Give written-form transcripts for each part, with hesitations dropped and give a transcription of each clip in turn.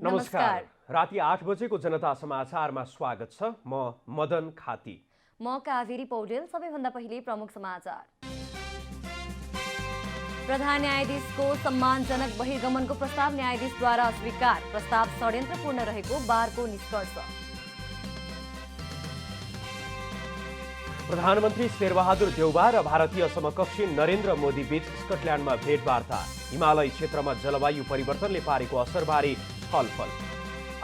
नमस्कार। राति 8 बजेको जनता समाचारमा स्वागत छ। म मदन खाती। म कावेरी पौडेल। सबैभन्दा पहिले प्रमुख समाचार। प्रधान न्यायाधीशको सम्मानजनक बहिर्गमनको प्रस्ताव न्यायाधीशद्वारा अस्वीकार। प्रस्ताव षड्यन्त्रपूर्ण रहेको बारको निष्कर्ष। प्रधानमन्त्री शेरबहादुर देउबा र भारतीय समकक्षी नरेन्द्र मोदी बीच स्कटल्यान्डमा भेटवार्ता। हिमालय क्षेत्रमा जलवायु परिवर्तनले पारेको असरबारे छलफल।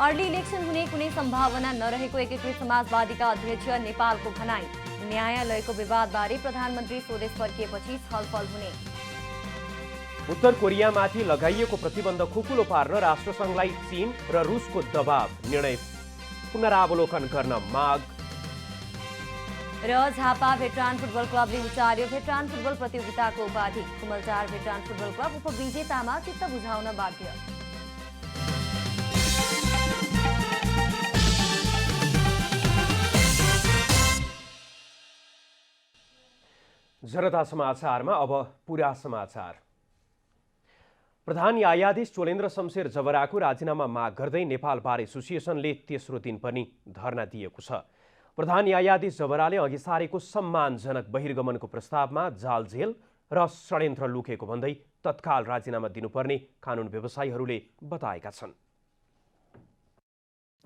अर्ली इलेक्सन हुने कुनै सम्भावना नरहेको एकीकृत समाजवादीका अध्यक्ष नेपालको भनाई। न्यायालयको विवादबारे प्रधानमन्त्री स्वदेश फर्किएपछि छलफल हुने। उत्तर कोरियामाथि लगाइएको प्रतिबन्ध खुकुलो पार्न राष्ट्रसङ्घलाई चीन र रुसको दबाव। निर्णय पुनरावलोकन गर्न माग। र झापा भेटरान फुटबल क्लबले उचाल्यो भेटरान फुटबल प्रतियोगिताको उपाधि। कुमलटार भेटरान फुटबल क्लब उपविजेतामा चित्त बुझाउन बाध्य। जनता समाचारमा अब पूरा समाचार। प्रधान न्यायाधीश चोलेन्द्र शमशेर जबराको राजीनामा माग गर्दै नेपाल बार एसोसिएसनले तेस्रो दिन पनि धरना दिएको छ। प्रधान न्यायाधीश जबराले अघि सारेको सम्मानजनक बहिर्गमनको प्रस्तावमा जालझेल र षड्यन्त्र लुकेको भन्दै तत्काल राजीनामा दिनुपर्ने कानुन व्यवसायीहरूले बताएका छन्।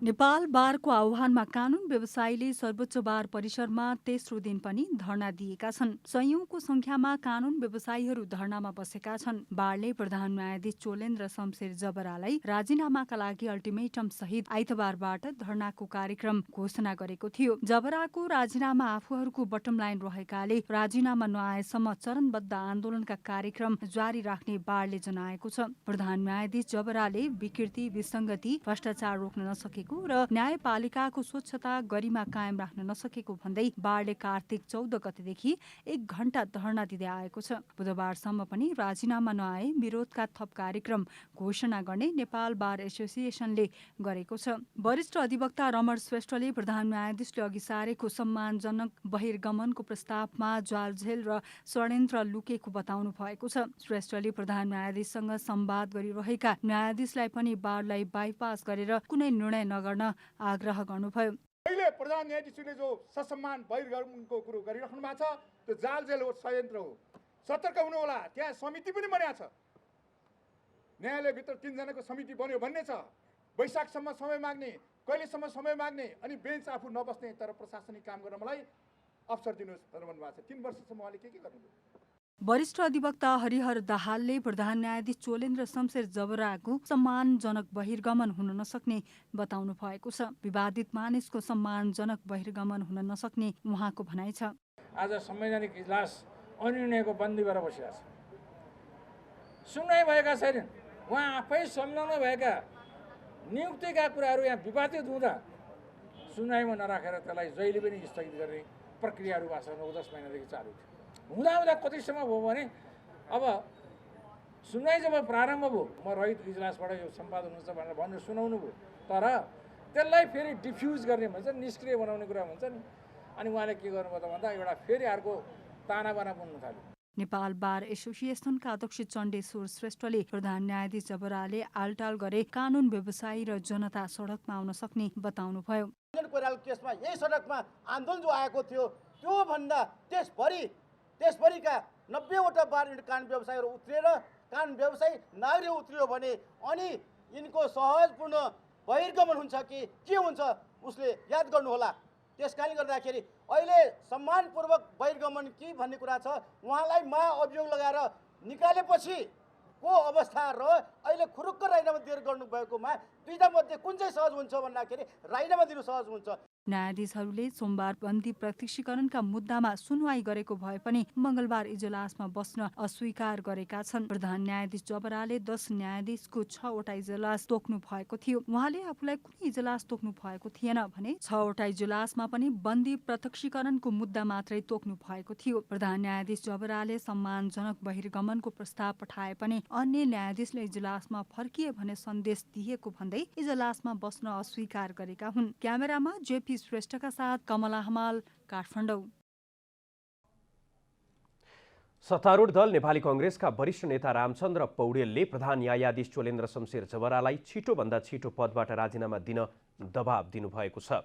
नेपाल बारको आह्वानमा कानुन व्यवसायीले सर्वोच्च बार परिसरमा तेस्रो दिन पनि धरना दिएका छन्। सयौंको संख्यामा कानुन व्यवसायीहरू धरनामा बसेका छन्। बारले प्रधान न्यायाधीश चोलेन्द्र शमशेर जबरालाई राजीनामाका लागि अल्टिमेटम सहित आइतबारबाट धरनाको कार्यक्रम घोषणा गरेको थियो। जबराको राजीनामा आफूहरूको बटम लाइन रहेकाले राजीनामा नआएसम्म चरणबद्ध आन्दोलनका कार्यक्रम जारी राख्ने बारले जनाएको छ। प्रधान न्यायाधीश जबराले विकृति, विसङ्गति, भ्रष्टाचार रोक्न नसकेको र न्यायपालिकाको स्वच्छता गरिमा कायम राख्न नसकेको भन्दै बारले कार्तिक 14 गतेदेखि 1 घण्टा धरना दिँदै आएको छ। बुधबारसम्म पनि राजीनामा नआए विरोधका थप कार्यक्रम घोषणा गर्ने नेपाल बार एसोसिएसनले गरेको छ। वरिष्ठ अधिवक्ता रमण श्रेष्ठले प्रधान न्यायाधीशले अघि सारेको सम्मानजनक बहिर्गमनको प्रस्तावमा जालझेल र षड्यन्त्र लुकेको बताउनु भएको छ। श्रेष्ठले प्रधान न्यायाधीशसँग संवाद गरिरहेका न्यायाधीशलाई पनि बारलाई बाइपास गरेर कुनै निर्णय नगर्न आग्रह गर्नुभयो। अहिले प्रधान न्यायाधीशले जो ससम्मान बहिर्गमनको कुरो गरिराख्नु भएको छ त्यो जालझेल हो, षड्यन्त्र हो। सतर्क हुनु होला। त्यहाँ समिति पनि बनेको छ। न्यायालयभित्र 3 जनाको समिति बन्यो भन्ने छ। वैशाखसम्म समय माग्ने, कहिलेसम्म समय माग्ने अनि बेन्च आफू नबस्ने, तर प्रशासनिक काम गर्न मलाई अवसर दिनुहोस् भनेर भन्नुभएको छ। 3 वर्षसम्म उहाँले के गर्नुभयो? वरिष्ठ अधिवक्ता हरिहर दाहालले प्रधान न्यायाधीश चोलेन्द्र शमशेर जबराको सम्मानजनक बहिर्गमन हुन नसक्ने बताउनु भएको छ। विवादित मानिसको सम्मानजनक बहिर्गमन हुन नसक्ने उहाँको भनाइ छ। आज संवैधानिक इजलास अनिर्णयको बन्दी भएर बसिरहेको छ। सुनवाई भएका छैनन्। उहाँ आफै संलग्न भएका नियुक्तिका कुराहरू यहाँ विवादित हुँदा सुनवाईमा नराखेर त्यसलाई जहिले पनि स्थगित गर्ने प्रक्रियाहरू वास्तवमा 9-10 महिनादेखि चालु थियो। हुँदा कतिसम्म भयो भने अब सुनवाई जब प्रारम्भ भयो, म रहित इजलासबाट यो सम्पादन हुन्छ भनेर भनेर सुनाउनु भयो, तर त्यसलाई फेरि डिफ्युज गर्ने भन्छ, निष्क्रिय बनाउने कुरा भन्छ नि। अनि उहाँले के गर्नुभयो त भन्दा एउटा फेरि अर्को तानाबाना बुन्नु थाल्यो। नेपाल बार एसोसिएसनका अध्यक्ष चण्डेश्वर श्रेष्ठले प्रधान न्यायाधीश जबराले आलटाल गरे कानुन व्यवसायी र जनता सडकमा आउन सक्ने बताउनुभयो। कोइराला केसमा यही सडकमा आन्दोलन जो आएको थियो त्यो भन्दा त्यसभरिका 90वटा बार कानुन व्यवसायीहरू उत्रिएर कानुन व्यवसायी नागरिक उत्रियो भने अनि यिनको सहजपूर्ण बहिर्गमन हुन्छ कि के हुन्छ उसले याद गर्नुहोला। त्यसकारणले गर्दाखेरि अहिले सम्मानपूर्वक बहिर्गमन के भन्ने कुरा छ। उहाँलाई महाअभियोग लगाएर निकालेपछि को अवस्था र अहिले खुरुक्क राजीनामा दिएर गर्नुभएकोमा दुईटा मध्ये कुन चाहिँ सहज हुन्छ भन्दाखेरि राजीनामा दिनु सहज हुन्छ। न्यायाधीशहरूले सोमबार बन्दी प्रत्यक्षीकरणका मुद्दामा सुनवाई गरेको भए पनि मंगलबार इजलासमा बस्न अस्वीकार गरेका छन्। प्रधान न्यायाधीश जबराले 10 न्यायाधीशको 6 वटा इजलास तोक्नु भएको थियो। उहाँले आफूलाई कुनै इजलास तोक्नु भएको थिएन भने 6 वटा इजलासमा पनि बन्दी प्रत्यक्षीकरणको मुद्दा मात्रै तोक्नु भएको थियो। प्रधान न्यायाधीश जबराले सम्मानजनक बहिर्गमनको प्रस्ताव पठाए पनि अन्य न्यायाधीशले इजलासमा फर्किए भने सन्देश दिएको भन्दै इजलासमा बस्न अस्वीकार गरेका हुन्। क्यामेरामा जेपी श्रेष्ठका साथ कमला हमाल, काठमाडौँ। सत्तारूढ दल नेपाली कङ्ग्रेसका वरिष्ठ नेता रामचन्द्र पौडेलले प्रधान न्यायाधीश चोलेन्द्र शमशेर जवरालाई छिटोभन्दा छिटो पदबाट राजीनामा दिन दबाब दिनुभएको छ।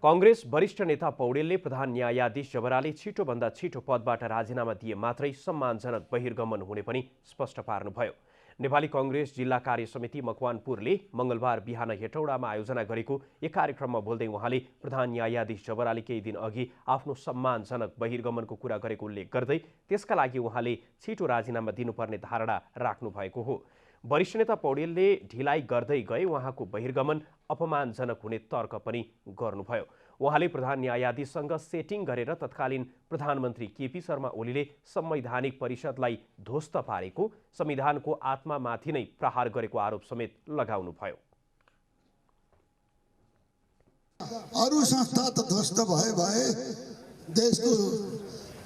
कङ्ग्रेस वरिष्ठ नेता पौडेलले प्रधान न्यायाधीश जवराले छिटोभन्दा छिटो पदबाट राजीनामा दिए मात्रै सम्मानजनक बहिर्गमन हुने पनि स्पष्ट पार्नुभयो। नेपाली कङ्ग्रेस जिल्ला कार्य समिति मकवानपुरले मङ्गलबार बिहान हेटौडामा आयोजना गरेको एक कार्यक्रममा बोल्दै उहाँले प्रधान न्यायाधीश जवराले केही दिन अघि आफ्नो सम्मानजनक बहिर्गमनको कुरा गरेको उल्लेख गर्दै त्यसका लागि उहाँले छिटो राजीनामा दिनुपर्ने धारणा राख्नु भएको हो। वरिष्ठ नेता पौडेलले ढिलाइ गर्दै गए उहाँको बहिर्गमन अपमानजनक हुने तर्क पनि गर्नुभयो। उहाँले प्रधान न्यायाधीशसँग सेटिङ गरेर तत्कालीन प्रधानमन्त्री केपी शर्मा ओलीले संवैधानिक परिषदलाई ध्वस्त पारेको, संविधानको आत्मामाथि नै प्रहार गरेको आरोप समेत लगाउनुभयो। अरू संस्था त ध्वस्त भए देशको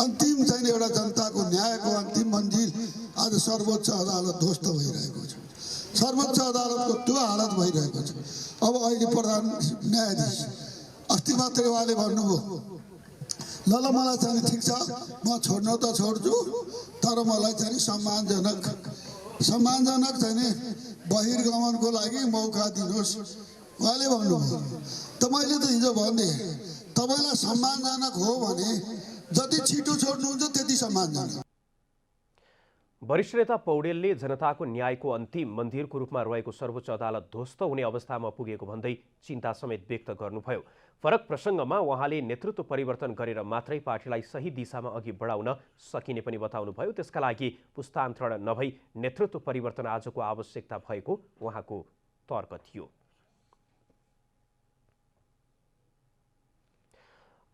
अन्तिम चाहिँ एउटा जनताको न्यायको अन्तिम मन्जिल आज सर्वोच्च अदालत ध्वस्त भइरहेको छ। सर्वोच्च अदालतको त्यो हालत भइरहेको छ। अब अहिले प्रधान न्यायाधीश अस्ति मात्रै उहाँले भन्नुभयो, ल मलाई चाहिँ ठिक छ, म छोड्न त छोड्छु, तर मलाई चाहिँ सम्मानजनक चाहिँ बहिर्गमनको लागि मौका दिनुहोस् उहाँले भन्नुभयो। त मैले त हिजो भने तपाईँलाई सम्मानजनक हो भने जति छिटो छोड्नुहुन्छ त्यति सम्मानजनक। वरिष्ठ नेता पौडेलले जनताको न्यायको अन्तिम मन्दिरको रूपमा रहेको सर्वोच्च अदालत ध्वस्त हुने अवस्थामा पुगेको भन्दै चिन्ता समेत व्यक्त गर्नुभयो। फरक प्रसङ्गमा उहाँले नेतृत्व परिवर्तन गरेर मात्रै पार्टीलाई सही दिशामा अघि बढाउन सकिने पनि बताउनुभयो। त्यसका लागि पुस्तान्तरण नभई नेतृत्व परिवर्तन आजको आवश्यकता भएको उहाँको तर्क थियो।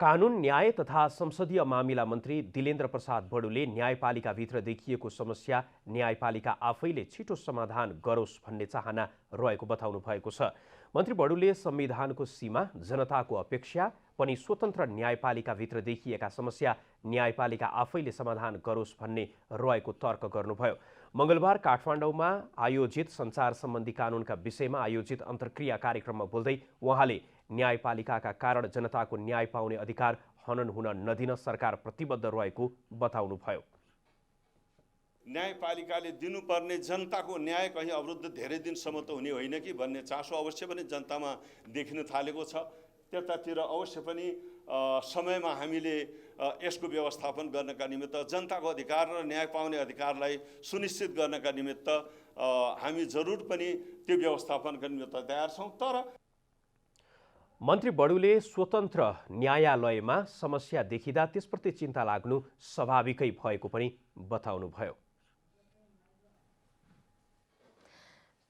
कानुन न्याय तथा संसदीय मामिला मन्त्री दिलेन्द्र प्रसाद बडुले न्यायपालिकाभित्र देखिएको समस्या न्यायपालिका आफैले छिटो समाधान गरोस् भन्ने चाहना रहेको बताउनु भएको छ। मन्त्री बडुले संविधानको सीमा, जनताको अपेक्षा पनि स्वतन्त्र न्यायपालिकाभित्र देखिएका समस्या न्यायपालिका आफैले समाधान गरोस् भन्ने रहेको तर्क गर्नुभयो। मङ्गलबार काठमाडौँमा आयोजित सञ्चार सम्बन्धी कानुनका विषयमा आयोजित अन्तर्क्रिया कार्यक्रममा बोल्दै उहाँले न्यायपालिकाका कारण जनताको न्याय पाउने अधिकार हनन हुन नदिन सरकार प्रतिबद्ध रहेको बताउनुभयो। न्यायपालिकाले दिनुपर्ने जनताको न्याय कहीँ अवरुद्ध धेरै दिनसम्म त हुने होइन कि भन्ने चासो अवश्य पनि जनतामा देखिन थालेको छ। त्यतातिर अवश्य पनि समयमा हामीले यसको व्यवस्थापन गर्नका निमित्त जनताको अधिकार र न्याय पाउने अधिकारलाई सुनिश्चित गर्नका निमित्त हामी जरुर पनि त्यो व्यवस्थापनका निमित्त तयार छौँ। तर मन्त्री बडुले स्वतन्त्र न्यायालयमा समस्या देखिँदा त्यसप्रति चिन्ता लाग्नु स्वाभाविकै भएको पनि बताउनुभयो।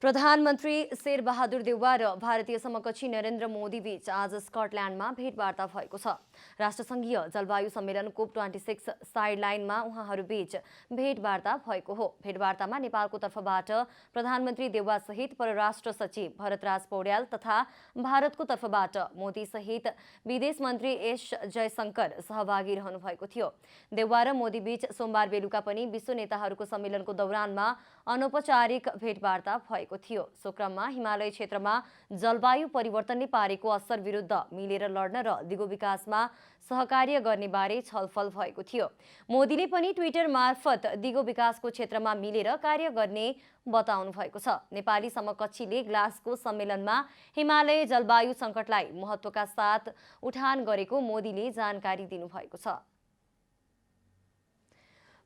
प्रधानमन्त्री शेरबहादुर देउवा र भारतीय समकक्षी नरेन्द्र मोदी बीच आज स्कटल्यान्डमा भेटवार्ता भएको छ। राष्ट्रसङ्घीय जलवायु सम्मेलन COP26 साइडलाइनमा उहाँहरूबीच भेटवार्ता भएको हो। भेटवार्तामा नेपालको तर्फबाट प्रधानमन्त्री देउवा सहित परराष्ट्र सचिव भरतराज पौड्याल तथा भारतको तर्फबाट मोदी सहित विदेश मन्त्री एस जयशंकर सहभागी रहनु भएको थियो। देउवा र मोदी बीच सोमबार बेलुका पनि विश्व नेताहरूको सम्मेलनको दौरानमा अनौपचारिक भेटवार्ता भएको थियो। सो क्रममा हिमालय क्षेत्रमा जलवायु परिवर्तनले पारेको असर विरुद्ध मिलेर लड्न र दिगो विकासमा सहकार्य गर्ने बारे छलफल भएको थियो। मोदीले पनि ट्विटर मार्फत दिगो विकासको क्षेत्रमा मिलेर कार्य गर्ने बताउनु भएको छ। नेपाली समकक्षीले ग्लासगो सम्मेलनमा हिमालय जलवायु सङ्कटलाई महत्त्वका साथ उठान गरेको मोदीले जानकारी दिनुभएको छ।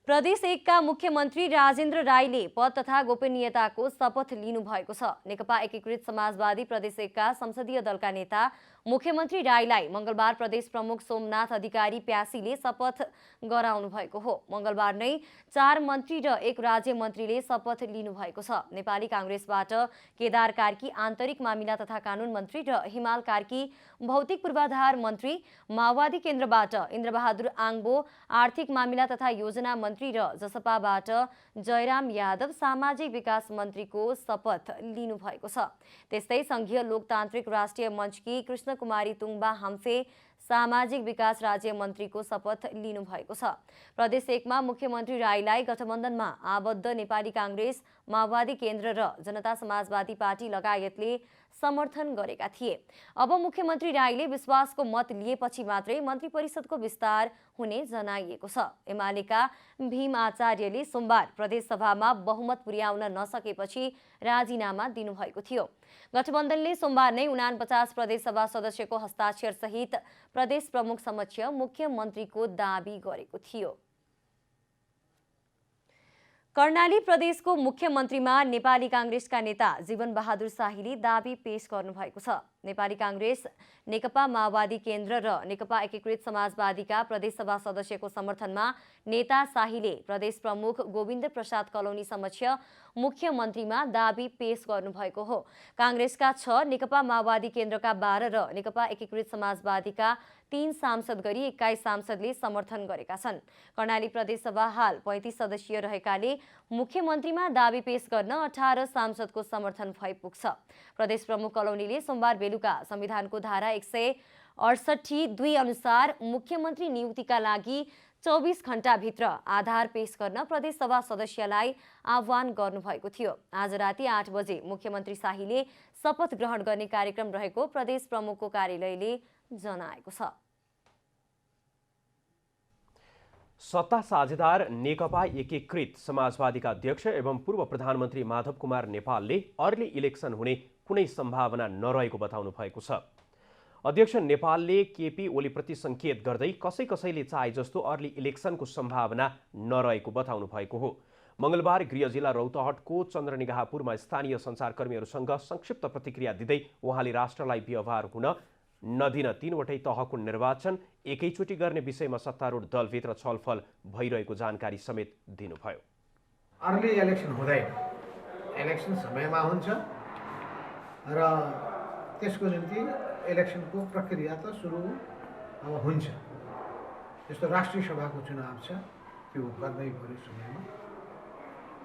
प्रदेश 1 का मुख्यमन्त्री राजेन्द्र राईले पद तथा गोपनीयताको शपथ लिनुभएको छ। नेकपा एकीकृत समाजवादी प्रदेश 1 का संसदीय दलका नेता मुख्यमन्त्री राईलाई मङ्गलबार प्रदेश प्रमुख सोमनाथ अधिकारी प्यासीले शपथ गराउनु भएको हो। मङ्गलबार नै 4 मन्त्री र 1 राज्य मन्त्रीले शपथ लिनुभएको छ। नेपाली काङ्ग्रेसबाट केदार कार्की आन्तरिक मामिला तथा कानुन मन्त्री र हिमाल कार्की भौतिक पूर्वाधार मन्त्री, माओवादी केन्द्रबाट इन्द्रबहादुर आङबो आर्थिक मामिला तथा योजना मन्त्री र जसपाबाट जयराम यादव सामाजिक विकास मन्त्रीको शपथ लिनुभएको छ। त्यस्तै संघीय लोकतान्त्रिक राष्ट्रिय मञ्चकी कृष्ण कुमारी तुङबा हम्फे सामाजिक विकास राज्य मन्त्रीको शपथ लिनुभएको छ। प्रदेश 1 मा मुख्यमन्त्री राईलाई गठबन्धनमा आबद्ध नेपाली काङ्ग्रेस, माओवादी केन्द्र र जनता समाजवादी पार्टी लगायतले समर्थन गरेका थिए। अब मुख्यमन्त्री राईले विश्वासको मत लिएपछि मात्रै मन्त्री परिषदको विस्तार हुने जनाइएको छ। एमालेका भीम आचार्यले सोमबार प्रदेशसभामा बहुमत पुर्याउन नसकेपछि राजीनामा दिनुभएको थियो। गठबन्धनले सोमबार नै 49 प्रदेशसभा सदस्यको हस्ताक्षर सहित प्रदेश प्रमुख समक्ष मुख्यमन्त्रीको दाबी गरेको थियो। कर्णाली प्रदेशको मुख्यमन्त्रीमा नेपाली काङ्ग्रेसका नेता जीवन बहादुर शाहीले दाबी पेश गर्नुभएको छ। नेपाली काङ्ग्रेस, नेकपा माओवादी केन्द्र र नेकपा एकीकृत समाजवादीका प्रदेशसभा सदस्यको समर्थनमा नेता शाहीले प्रदेश प्रमुख गोविन्द प्रसाद कलौनी समक्ष मुख्यमन्त्रीमा दाबी पेश गर्नुभएको हो। काङ्ग्रेसका 6, नेकपा माओवादी केन्द्रका 12 र नेकपा एकीकृत समाजवादीका 3 सांसद गरी 21 सांसदले समर्थन गरेका छन्। कर्णाली प्रदेशसभा हाल 35 सदस्यीय रहेकाले मुख्यमन्त्रीमा दाबी पेश गर्न 18 सांसदको समर्थन भइ पुग्छ। प्रदेश प्रमुख कलौनीले सोमबार बेलुका संविधानको धारा 168(2) अनुसार मुख्यमन्त्री नियुक्तिका लागि 24 घण्टाभित्र आधार पेश गर्न प्रदेशसभा सदस्यलाई आह्वान गर्नुभएको थियो। आज राति 8 बजे मुख्यमन्त्री शाहीले शपथ ग्रहण गर्ने कार्यक्रम रहेको प्रदेश प्रमुखको कार्यालयले जनाएको छ। सत्ता साझेदार नेकपा एकीकृत समाजवादीका अध्यक्ष एवं पूर्व प्रधानमन्त्री माधव कुमार नेपालले अर्ली इलेक्सन हुने कुनै सम्भावना नरहेको बताउनु भएको छ। अध्यक्ष नेपालले केपी ओलीप्रति सङ्केत गर्दै कसैले चाहे जस्तो अर्ली इलेक्सनको सम्भावना नरहेको बताउनु भएको हो। मंगलबार गृह जिल्ला रौतहटको चन्द्रनिगाहपुरमा स्थानीय सञ्चारकर्मीहरूसँग संक्षिप्त प्रतिक्रिया दिँदै उहाँले राष्ट्रलाई व्यवहार हुन नदिन 3वटै तहको निर्वाचन एकैचोटि गर्ने विषयमा सत्तारूढ दलभित्र छलफल भइरहेको जानकारी समेत दिनुभयो। अर्ली इलेक्सन हुँदैन, इलेक्सन समयमा हुन्छ र त्यसको निम्ति इलेक्सनको प्रक्रिया त सुरु अब हुन्छ। जस्तो राष्ट्रिय सभाको चुनाव छ, त्यो गर्दै पर्यो समयमा।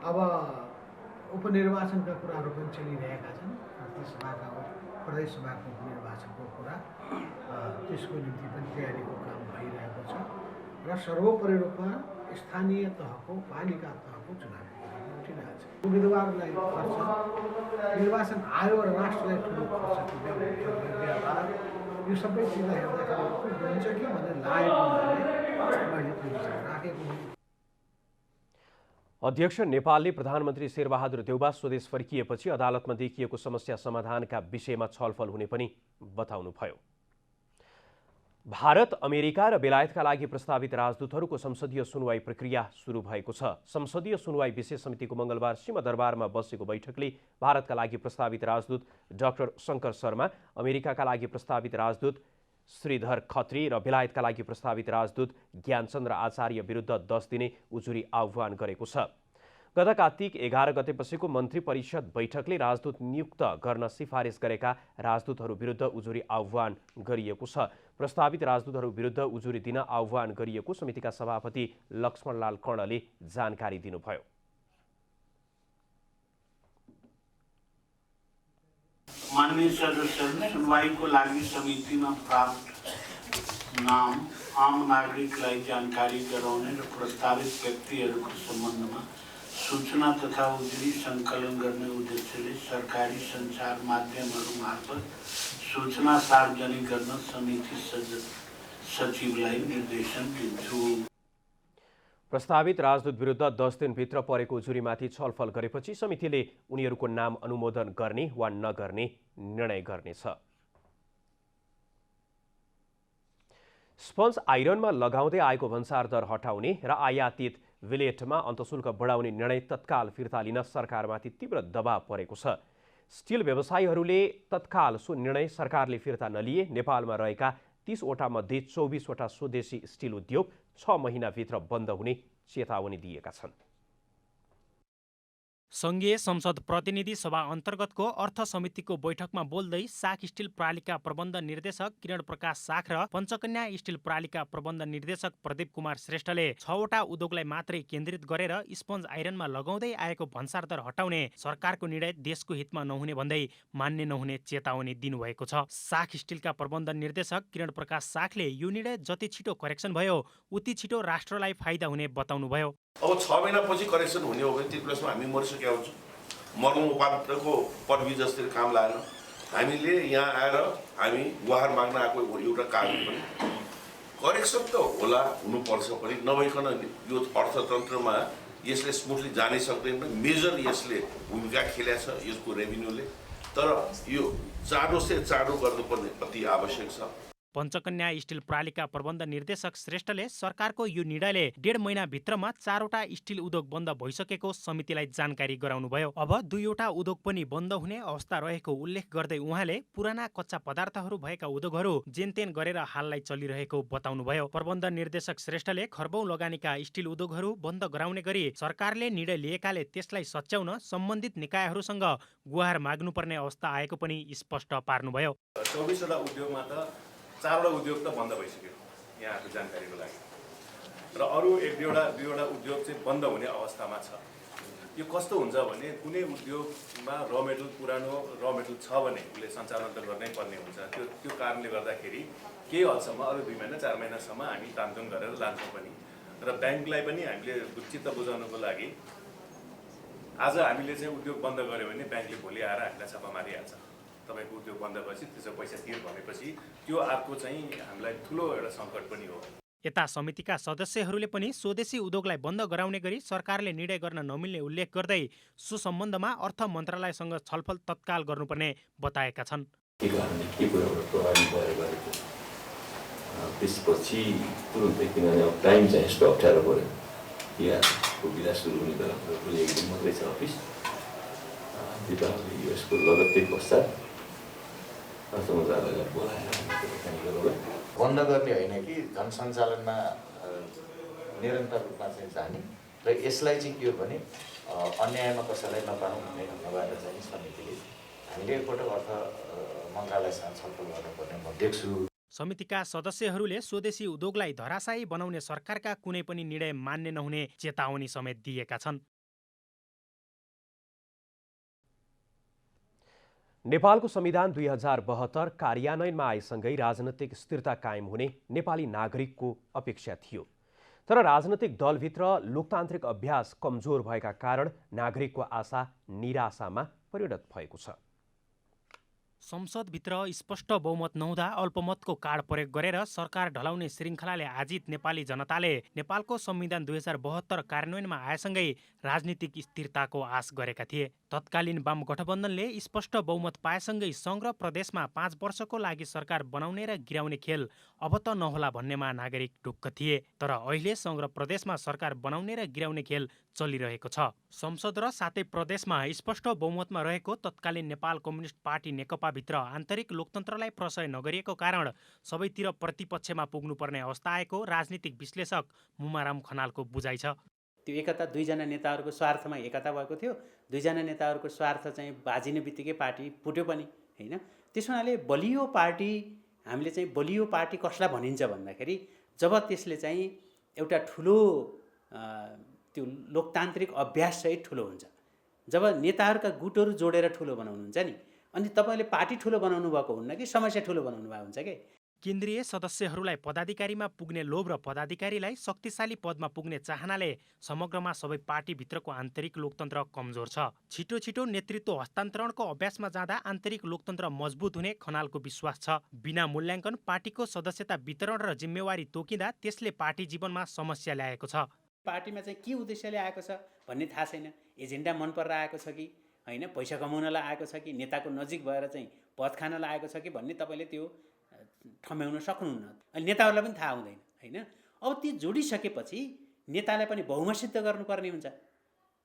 अब उपनिर्वाचनका कुराहरू पनि चलिरहेका छन्। प्रदेश सभाको उपनिर्वाचनको कुरा, त्यसको निम्ति पनि तयारीको काम भइरहेको छ र सर्वोपरि रूपमा स्थानीय तहको, पालिका तहको चुनाव उठिरहेको छ। उम्मेदवारलाई खर्च, निर्वाचन आयोग र राष्ट्रलाई ठुलो खर्चको व्यवहार, यो सबै चिजलाई हेर्दाखेरि हुन्छ कि भनेर लागेको मैले त्यो विचार राखेको हुँ। अध्यक्ष नेपालले प्रधानमन्त्री शेरबहादुर देउबा स्वदेश फर्किएपछि अदालतमा देखिएको समस्या समाधानका विषयमा छलफल हुने पनि बताउनुभयो। भारत, अमेरिका र बेलायतका लागि प्रस्तावित राजदूतहरूको संसदीय सुनवाई प्रक्रिया सुरु भएको छ। संसदीय सुनवाई विशेष समितिको मंगलबार सिंहदरबारमा बसेको बैठकले भारतका लागि प्रस्तावित राजदूत डाक्टर शङ्कर शर्मा, अमेरिकाका लागि प्रस्तावित राजदूत श्रीधर खत्री र बेलायतका लागि प्रस्तावित राजदूत ज्ञानचन्द्र आचार्य विरुद्ध 10 दिने उजुरी आह्वान गरेको छ। गत कार्तिक 11 गते बसेको मन्त्री परिषद बैठकले राजदूत नियुक्त गर्न सिफारिस गरेका राजदूतहरू विरुद्ध उजुरी आह्वान गरिएको छ। प्रस्तावित राजदूतहरू विरुद्ध उजुरी दिन आह्वान गरिएको समितिका सभापति लक्ष्मणलाल कर्णले जानकारी दिनुभयो। माननीय सदस्यहरूले सुनवाईको लागि समितिमा प्राप्त नाम आम नागरिकलाई जानकारी गराउने र प्रस्तावित व्यक्तिहरूको सम्बन्धमा सूचना तथा उजुरी सङ्कलन गर्ने उद्देश्यले सरकारी सञ्चार माध्यमहरू मार्फत सूचना सार्वजनिक गर्न समिति सचिवलाई निर्देशन दिन्छु। प्रस्तावित राजदूत विरुद्ध 10 दिनभित्र परेको उजुरीमाथि छलफल गरेपछि समितिले उनीहरूको नाम अनुमोदन गर्ने वा नगर्ने निर्णय गर्नेछ। स्पन्ज आइरनमा लगाउँदै आएको भन्सार दर हटाउने र आयातित विलेटमा अन्तशुल्क बढाउने निर्णय तत्काल फिर्ता लिन सरकारमाथि तीव्र दबाव परेको छ। स्टिल व्यवसायीहरूले तत्काल सो निर्णय सरकारले फिर्ता नलिए नेपालमा रहेका 30 वटा मध्ये 24 वटा स्वदेशी स्टिल उद्योग 6 महिनाभित्र बन्द हुने चेतावनी दिएका छन्। सङ्घीय संसद प्रतिनिधि सभा अन्तर्गतको अर्थ समितिको बैठकमा बोल्दै साख स्टिल प्रालिका प्रबन्ध निर्देशक किरण प्रकाश साख र पञ्चकन्या स्टिल प्रालिका प्रबन्ध निर्देशक प्रदीप कुमार श्रेष्ठले 6वटा उद्योगलाई मात्रै केन्द्रित गरेर स्पन्ज आइरनमा लगाउँदै आएको भन्सार दर हटाउने सरकारको निर्णय देशको हितमा नहुने भन्दै मान्य नहुने चेतावनी दिनुभएको छ। साख स्टिलका प्रबन्ध निर्देशक किरण प्रकाश साखले यो निर्णय जति छिटो करेक्सन भयो उति छिटो राष्ट्रलाई फाइदा हुने बताउनुभयो। अब 6 महिनापछि करेक्सन हुने हो भने त्यो प्लेसमा हामी मरिसकेका हुन्छौँ। मर्नु उपाध्यक्षको पदवी जस्तै काम लागेन। हामीले यहाँ आएर हामी गुहार माग्न आएको एउटा कारण पनि करेक्सन त होला हुनुपर्छ पनि, नभइकन यो अर्थतन्त्रमा यसले स्मुथली जानै सक्दैन। मेजर यसले भूमिका खेलेको छ यसको रेभिन्यूले, तर यो चाँडो से चाँडो गर्नुपर्ने अति आवश्यक छ। पञ्चकन्या स्टिल प्रालिका प्रबन्ध निर्देशक श्रेष्ठले सरकारको यो निर्णयले 1.5 महिनाभित्रमा 4वटा स्टिल उद्योग बन्द भइसकेको समितिलाई जानकारी गराउनुभयो। अब 2वटा उद्योग पनि बन्द हुने अवस्था रहेको उल्लेख गर्दै उहाँले पुराना कच्चा पदार्थहरू भएका उद्योगहरू जेनतेन गरेर हाललाई चलिरहेको बताउनुभयो। प्रबन्ध निर्देशक श्रेष्ठले खर्बौं लगानीका स्टिल उद्योगहरू बन्द गराउने गरी सरकारले निर्णय लिएकाले त्यसलाई सच्याउन सम्बन्धित निकायहरूसँग गुहार माग्नुपर्ने अवस्था आएको पनि स्पष्ट पार्नुभयो। 24वटा उद्योगमा त 4वटा उद्योग त बन्द भइसक्यो यहाँको जानकारीको लागि, र अरू 1-2वटा उद्योग चाहिँ बन्द हुने अवस्थामा छ। यो कस्तो हुन्छ भने कुनै उद्योगमा र मेटेरियल पुरानो र मेटेरियल छ भने उसले सञ्चालन त गर्नै पर्ने हुन्छ। त्यो कारणले गर्दाखेरि केही हदसम्म अरू 2 महिना 4 महिनासम्म हामी तामझाम गरेर लान्छौँ पनि, र ब्याङ्कलाई पनि हामीले चित्त बुझाउनको लागि आज हामीले चाहिँ उद्योग बन्द गऱ्यो भने ब्याङ्कले भोलि आएर हामीलाई छापा मारिहाल्छ। तपाईँको उद्योग बन्द भएपछि त्यसो पैसा तिर भनेपछि त्यो अर्को चाहिँ हामीलाई ठुलो एउटा सङ्कट पनि हो। यता समितिका सदस्यहरूले पनि स्वदेशी उद्योगलाई बन्द गराउने गरी सरकारले निर्णय गर्न नमिल्ने उल्लेख गर्दै सो सम्बन्धमा अर्थ मन्त्रालयसँग छलफल तत्काल गर्नुपर्ने बताएका छन्। त्यसपछि तुरुन्तै किनभने अब टाइम चाहिँ यस्तो अप्ठ्यारो पऱ्यो, यहाँको बिदा सुरु हुने त भोलि 1 दिन मात्रै छ अफिस। दीपावली यसको लगत्तै पश्चात अर्थ मन्त्रालयलाई बोलाएर बन्द गर्ने होइन कि जनसञ्चालनमा निरन्तर रूपमा चाहिँ जाने, र यसलाई चाहिँ के हो भने अन्यायमा कसैलाई नपाउँ भन्ने नभएर चाहिँ समितिले हामीले एकपटक अर्थ मन्त्रालयसँग छलफल गर्नुपर्ने म देख्छु। समितिका सदस्यहरूले स्वदेशी उद्योगलाई धराशायी बनाउने सरकारका कुनै पनि निर्णय मान्य नहुने चेतावनी समेत दिएका छन्। नेपालको संविधान 2072 कार्यान्वयनमा आएसँगै राजनैतिक स्थिरता कायम हुने नेपाली नागरिकको अपेक्षा थियो, तर राजनैतिक दलभित्र लोकतान्त्रिक अभ्यास कमजोर भएका कारण नागरिकको आशा निराशामा परिणत भएको छ। संसदभित्र स्पष्ट बहुमत नहुँदा अल्पमतको कार्ड प्रयोग गरेर सरकार ढलाउने श्रृङ्खलाले आजित नेपाली जनताले नेपालको संविधान 2072 कार्यान्वयनमा आएसँगै राजनीतिक स्थिरताको आश गरेका थिए। तत्कालीन वाम गठबन्धनले स्पष्ट बहुमत पाएसँगै सङ्घ र प्रदेशमा 5 वर्षको लागि सरकार बनाउने र गिराउने खेल अब त नहोला भन्नेमा नागरिक ढुक्क थिए। तर अहिले सङ्घ र प्रदेशमा सरकार बनाउने र गिराउने खेल चलिरहेको छ। संसद र सातै प्रदेशमा स्पष्ट बहुमतमा रहेको तत्कालीन नेपाल कम्युनिस्ट पार्टी नेकपाभित्र आन्तरिक लोकतन्त्रलाई प्रशय नगरिएको कारण सबैतिर प्रतिपक्षमा पुग्नुपर्ने अवस्था आएको राजनीतिक विश्लेषक मुमाराम खनालको बुझाइ छ। त्यो एकता 2 जना नेताहरूको स्वार्थमा एकता भएको थियो, 2 जना नेताहरूको स्वार्थ चाहिँ बाजिने बित्तिकै पार्टी फुट्यो पनि हैन। त्यसो हुनाले बलियो पार्टी, हामीले चाहिँ बलियो पार्टी कसलाई भनिन्छ भन्दाखेरि जब त्यसले चाहिँ एउटा ठुलो त्यो लोकतान्त्रिक अभ्यास चाहिँ ठुलो हुन्छ, जब नेताहरूका गुटहरू जोडेर ठुलो बनाउनुहुन्छ नि, अनि तपाईँले पार्टी ठुलो बनाउनु भएको हुन्न कि समस्या ठुलो बनाउनु भएको हुन्छ कि। केन्द्रीय सदस्यहरूलाई पदाधिकारीमा पुग्ने लोभ र पदाधिकारीलाई शक्तिशाली पदमा पुग्ने चाहनाले समग्रमा सबै पार्टीभित्रको आन्तरिक लोकतन्त्र कमजोर छ। छिटो छिटो नेतृत्व हस्तान्तरणको अभ्यासमा जाँदा आन्तरिक लोकतन्त्र मजबुत हुने खनालको विश्वास छ। बिना मूल्याङ्कन पार्टीको सदस्यता वितरण र जिम्मेवारी तोकिँदा त्यसले पार्टी जीवनमा समस्या ल्याएको छ। पार्टीमा चाहिँ के उद्देश्यले आएको छ भन्ने थाहा छैन। एजेन्डा मन परेर आएको छ कि होइन, पैसा कमाउनलाई आएको छ कि नेताको नजिक भएर चाहिँ पद खानलाई आएको छ कि भन्ने तपाईँले त्यो ठम्याउन सक्नुहुन्न। अनि नेताहरूलाई पनि थाहा हुँदैन होइन। अब ती जोडिसकेपछि नेतालाई पनि बहुमत सिद्ध गर्नुपर्ने हुन्छ।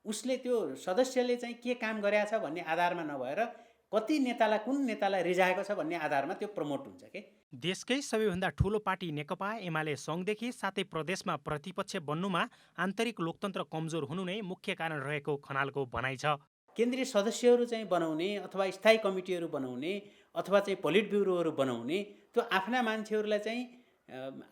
उसले त्यो सदस्यले चाहिँ के काम गरेछ भन्ने आधारमा नभएर कति नेतालाई कुन नेतालाई रिझाएको छ भन्ने आधारमा त्यो प्रमोट हुन्छ के। देशकै सबैभन्दा ठूलो पार्टी नेकपा एमाले सङ्घदेखि साथै प्रदेशमा प्रतिपक्ष बन्नुमा आन्तरिक लोकतन्त्र कमजोर हुनु नै मुख्य कारण रहेको खनालको भनाइ छ। केन्द्रीय सदस्यहरू चाहिँ बनाउने अथवा स्थायी कमिटीहरू बनाउने अथवा चाहिँ पोलिट ब्युरोहरू बनाउने त्यो आफ्ना मान्छेहरूलाई चाहिँ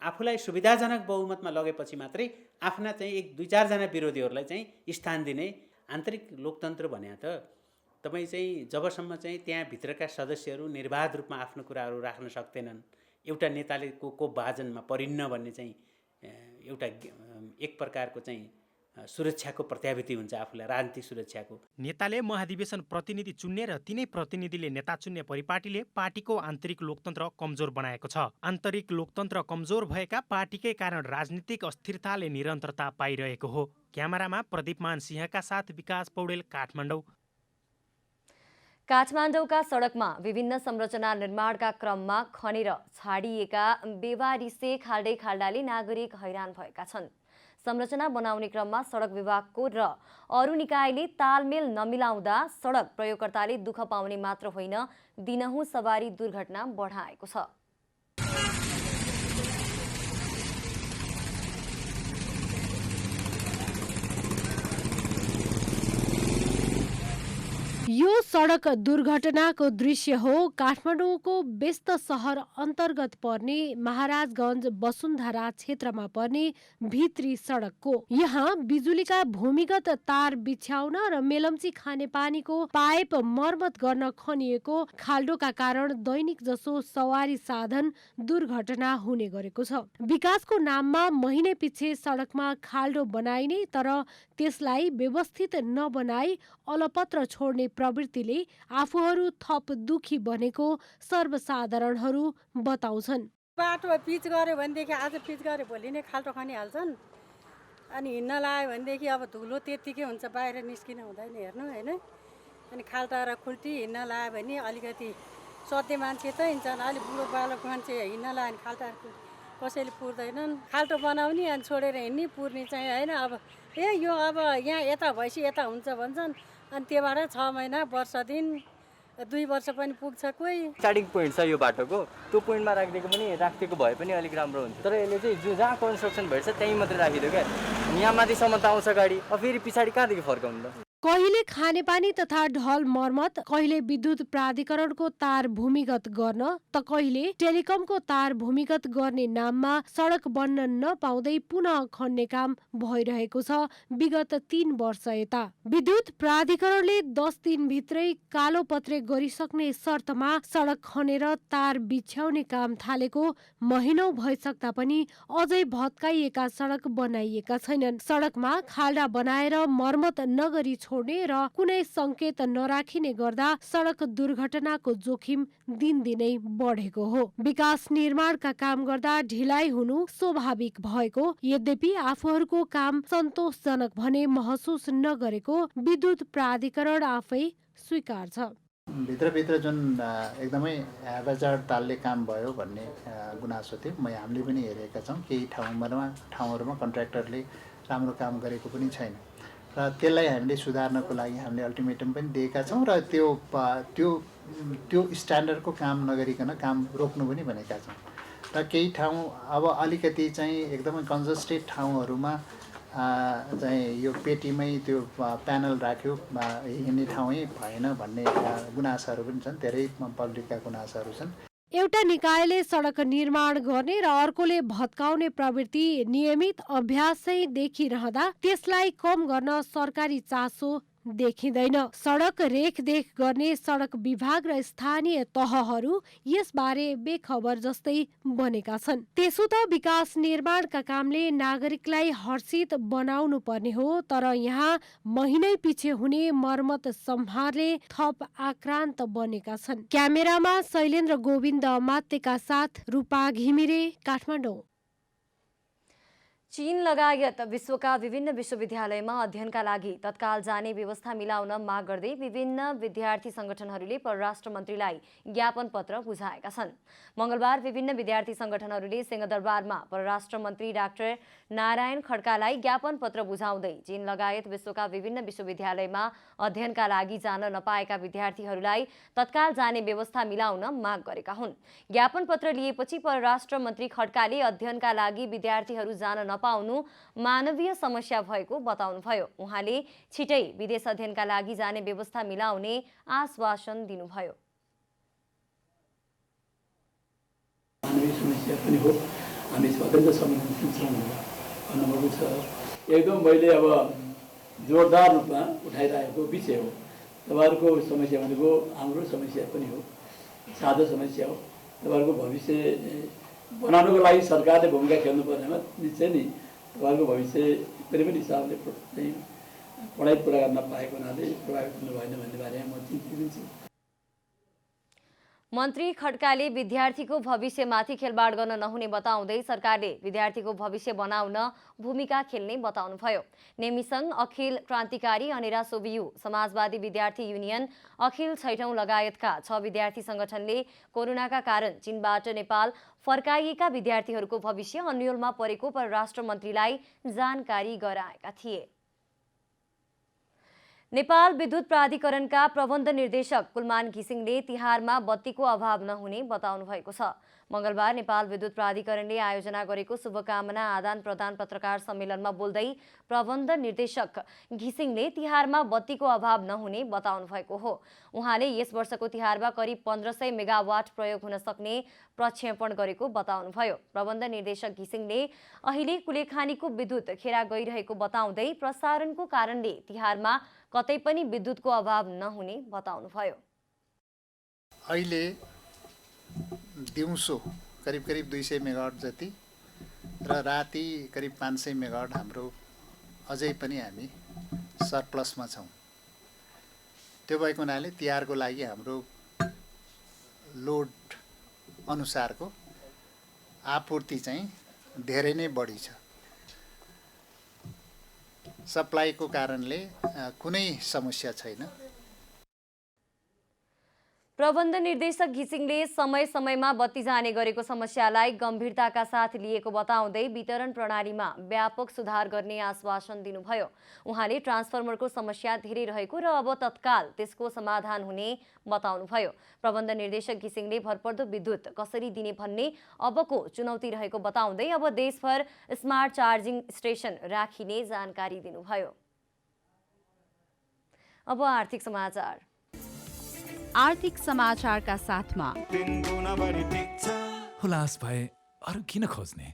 आफूलाई सुविधाजनक बहुमतमा लगेपछि मात्रै आफ्ना चाहिँ 1-2-4 जना विरोधीहरूलाई चाहिँ स्थान दिने आन्तरिक लोकतन्त्र भने त तपाईँ चाहिँ जबसम्म चाहिँ त्यहाँ भित्रका सदस्यहरू निर्बाध रूपमा आफ्नो कुराहरू राख्न सक्दैनन्, एउटा नेताले को भाजनमा परिन्न भन्ने चाहिँ एउटा एक प्रकारको चाहिँ सुरक्षाको प्रत्याभूति हुन्छ आफूलाई, राजनीतिक सुरक्षाको। नेताले महाधिवेशन प्रतिनिधि चुन्ने र तिनै प्रतिनिधिले नेता चुन्ने परिपाटीले पार्टीको आन्तरिक लोकतन्त्र कमजोर बनाएको छ। आन्तरिक लोकतन्त्र कमजोर भएका पार्टीकै कारण राजनीतिक अस्थिरताले निरन्तरता पाइरहेको हो। क्यामेरामा प्रदीपमान सिंहका साथ विकास पौडेल, काठमाडौँ। काठमाडौँका सडकमा विभिन्न संरचना निर्माणका क्रममा खनेर छाडिएका बेवारिसे खाल्डाले नागरिक हैरान भएका छन्। संरचना बनाउने क्रममा सडक विभागको र अरू निकायले तालमेल नमिलाउँदा सडक प्रयोगकर्ताले दुःख पाउने मात्र होइन, दिनहुँ सवारी दुर्घटना बढाएको छ। यो सडक दुर्घटनाको दृश्य हो। काठमाडौँको व्यस्त सहर अन्तर्गत पर्ने महाराजगञ्ज वसुन्धरा क्षेत्रमा पर्ने भित्री सडकको। यहाँ बिजुलीका भूमिगत तार बिछ्याउन र मेलम्ची खानेपानीको पाइप मर्मत गर्न खनिएको खाल्डोका कारण दैनिक जसो सवारी साधन दुर्घटना हुने गरेको छ। विकासको नाममा महिने पछि सडकमा खाल्डो बनाइने तर त्यसलाई व्यवस्थित नबनाई अलपत्र छोड्ने प्रवृत्तिले आफूहरू थप दुखी बनेको सर्वसाधारणहरू बताउँछन्। बाटो पिच गर्यो भनेदेखि आज पिच गर्यो भोलि नै खाल्टो खनिहाल्छन्। अनि हिँड्न लाग्यो भनेदेखि अब धुलो त्यत्तिकै हुन्छ, बाहिर निस्किन हुँदैन हेर्नु होइन। अनि खाल्टा र खुल्टी हिँड्न लाग्यो भने अलिकति सधैँ मान्छे त हिँड्छन्, अलिक बुढो बालक मान्छे हिँड्न लाग्यो भने खाल्टा कसैले पुर्दैनन्। खाल्टो बनाउने अनि छोडेर हिँड्ने पुर्ने चाहिँ होइन। अब यो अब यहाँ यता भएपछि यता हुन्छ भन्छन्, अनि त्योबाट 6 महिना वर्ष दिन 2 वर्ष पनि पुग्छ। कोही स्टार्टिङ पोइन्ट छ यो बाटोको, त्यो पोइन्टमा राखिदिएको भए पनि अलिक राम्रो हुन्छ। तर यसले चाहिँ जहाँ कन्स्ट्रक्सन भएछ त्यहीँ मात्रै राखिदियो क्या। यहाँ माथिसम्म त आउँछ गाडी, अब फेरि पछाडि कहाँदेखि फर्काउनु त। कहिले खानेपानी तथा ढल मर्मत, कहिले विद्युत प्राधिकरणको तार भूमिगत गर्न त कहिले टेलिकमको तार भूमिगत गर्ने नाममा सडक बन्न नपाउँदै पुनः खन्ने काम भइरहेको छ विगत 3 वर्ष यता। विद्युत प्राधिकरणले 10 दिनभित्रै कालोपत्रे गरिसक्ने शर्तमा सडक खनेर तार बिछ्याउने काम थालेको महिनौ भइसक्दा पनि अझै भत्काइएका सडक बनाइएका छैनन्। सडकमा खाल्डा बनाएर मर्मत नगरी छोड्ने र कुनै संकेत नराखिने गर्दा सडक दुर्घटनाको जोखिम दिनदिनै बढेको हो। विकास निर्माणका काम गर्दा ढिलाइ हुनु स्वाभाविक भएको, यद्यपि आफूहरूको काम सन्तोषजनक भने महसुस नगरेको विद्युत प्राधिकरण आफै स्वीकार छ। भित्रभित्र जुन एकदमै एभेजार्ड तालले काम भयो भन्ने गुनासो थियो, हामीले पनि हेरेका छौँ। केही ठाउँहरूमा कन्ट्र्याक्टरले राम्रो काम गरेको पनि छैन र त्यसलाई हामीले सुधार्नको लागि हामीले अल्टिमेटम पनि दिएका छौँ र त्यो स्ट्यान्डर्डको काम नगरिकन काम रोक्नु पनि भनेका छौँ। र केही ठाउँ अब अलिकति चाहिँ एकदमै कन्जस्टेड ठाउँहरूमा चाहिँ यो पेटीमै त्यो प्यानल राख्यो हिँड्ने ठाउँै भएन भन्ने गुनासाहरू पनि छन्। धेरै पब्लिकका गुनासाहरू छन्। एउटा निकायले सडक निर्माण गर्ने र अर्कोले भत्काउने प्रवृत्ति नियमित अभ्यास चाहिँ देखिरहँदा त्यसलाई कम गर्न सरकारी चासो देखिँदैन। सडक रेखदेख गर्ने सडक विभाग र स्थानीय तहहरू यसबारे बेखबर जस्तै बनेका छन्। त्यसो त विकास निर्माणका कामले नागरिकलाई हर्षित बनाउनु पर्ने हो, तर यहाँ महिनै पछि हुने मर्मत सम्हारले थप आक्रान्त बनेका छन्। क्यामेरामा शैलेन्द्र गोविन्द मातेका साथ रूपा घिमिरे, काठमाडौँ। चीन लगायत विश्वका विभिन्न विश्वविद्यालयमा अध्ययनका लागि तत्काल जाने व्यवस्था मिलाउन माग गर्दै विभिन्न विद्यार्थी संगठनहरूले परराष्ट्र मन्त्रीलाई ज्ञापन पत्र बुझाएका छन्। मंगलबार विभिन्न विद्यार्थी संगठनहरूले सिंहदरबारमा परराष्ट्र मन्त्री डाक्टर नारायण खड्कालाई ज्ञापन पत्र बुझाउँदै चीन लगायत विश्वका विभिन्न विश्वविद्यालयमा अध्ययनका लागि जान नपाएका विद्यार्थीहरूलाई तत्काल जाने व्यवस्था मिलाउन माग गरेका हुन्। ज्ञापन पत्र लिएपछि परराष्ट्र मन्त्री खड्काले अध्ययनका लागि विद्यार्थीहरू जान पाउनु मानवीय समस्या भएको बताउनुभयो। उहाँले छिटै विदेश अध्ययनका लागि जाने व्यवस्था मिलाउने आश्वासन दिनुभयो। मानवीय समस्या पनि हो, हामी अत्यन्त संवेदनशील भन्नुभएको छ। एकदम मैले अब जोरदार रूपमा उठाइरहेको विषय हो। तपाईँहरूको समस्या भनेको हाम्रो समस्या पनि हो, साझा समस्या हो। तपाईँहरूको भविष्य बनाउनको लागि सरकारले भूमिका खेल्नु पर्नेमा निश्चय नै तपाईँहरूको भविष्य कुनै पनि हिसाबले पढाइ पुरा गर्न पाएको हुनाले प्रभावित हुनु भएन भन्ने बारेमा म चिन्तित छु। मन्त्री खड्काले विद्यार्थीको भविष्यमाथि खेलबाड गर्न नहुने बताउँदै सरकारले विद्यार्थीको भविष्य बनाउन भूमिका खेल्ने बताउनुभयो। नेमिसंघ, अखिल क्रान्तिकारी अनेरा सोभियु, समाजवादी विद्यार्थी युनियन, अखिल छैठौं लगायतका 6 विद्यार्थी संगठनले कोरोनाका कारण चीनबाट नेपाल फर्काइएका विद्यार्थीहरूको भविष्य अन्योलमा परेको परराष्ट्र मन्त्रीलाई जानकारी गराएका थिए। नेपाल विद्युत प्राधिकरणका प्रबन्ध निर्देशक कुलमान घिसिङले तिहारमा बत्तीको अभाव नहुने बताउनु भएको छ। मंगलबार नेपाल विद्युत प्राधिकरणले आयोजना गरेको शुभकामना आदान प्रदान पत्रकार सम्मेलनमा बोल्दै प्रबन्ध निर्देशक घिसिङले तिहारमा बत्तीको अभाव नहुने बताउनु भएको हो। उहाँले यस वर्षको तिहारमा करिब 1500 मेगावाट प्रयोग हुन सक्ने प्रक्षेपण गरेको बताउनुभयो। प्रबन्ध निर्देशक घिसिङले अहिले कुलेखानीको विद्युत खेरा गइरहेको बताउँदै प्रसारणको कारणले तिहारमा कतै पनि विद्युतको अभाव नहुने बताउनुभयो। अहिले दिउँसो करिब 200 मेगावाट जति र राति करिब 500 मेगावाट हाम्रो अझै पनि हामी सरप्लसमा छौँ। त्यो भएको हुनाले तिहारको लागि हाम्रो लोड अनुसारको आपूर्ति चाहिँ धेरै नै बढी छ। सप्लाईको कारणले कुनै समस्या छैन। प्रबन्ध निर्देशक घिसिङले समय समयमा बत्ती जाने गरेको समस्यालाई गम्भीरताका साथ लिएको बताउँदै वितरण प्रणालीमा व्यापक सुधार गर्ने आश्वासन दिनुभयो। उहाँले ट्रान्सफर्मरको समस्या धेरै रहेको र अब तत्काल त्यसको समाधान हुने बताउनुभयो। प्रबन्ध निर्देशक घिसिङले भरपर्दो विद्युत कसरी दिने भन्ने अबको चुनौती रहेको बताउँदै अब देशभर स्मार्ट चार्जिङ स्टेसन राखिने जानकारी दिनुभयो। अब आर्थिक समाचार। आर्थिक समाचारका साथमा हुलास भए अरू किन खोज्ने।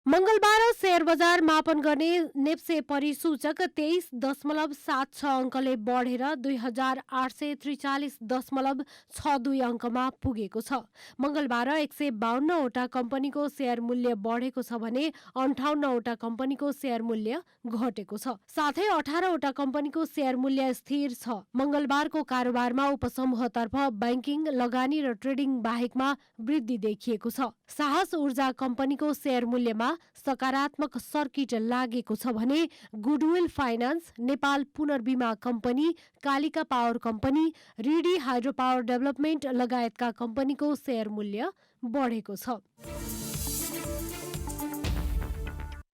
मंगलबार शेयर बजार मापन गर्ने नेप्से परिसूचक 23.76 अङ्कले बढेर 2843.62 अङ्कमा पुगेको छ। मंगलबार 152 वटा कम्पनीको शेयर मूल्य बढेको छ भने 58 वटा कम्पनीको शेयर मूल्य घटेको छ। साथै 18 वटा कम्पनीको शेयर मूल्य स्थिर छ। मंगलबारको कारोबारमा उपसमूहतर्फ बैंकिङ, लगानी र ट्रेडिङ बाहेकमा वृद्धि देखिएको छ। साहस ऊर्जा कम्पनीको शेयर मूल्यमा सकारात्मक सर्किट लागेको छ भने गुडविल फाइनान्स, नेपाल पुनर्बिमा company, Kalika power company, Ridi hydro power development लगायतका कम्पनीको शेयर मूल्य बढेको छ।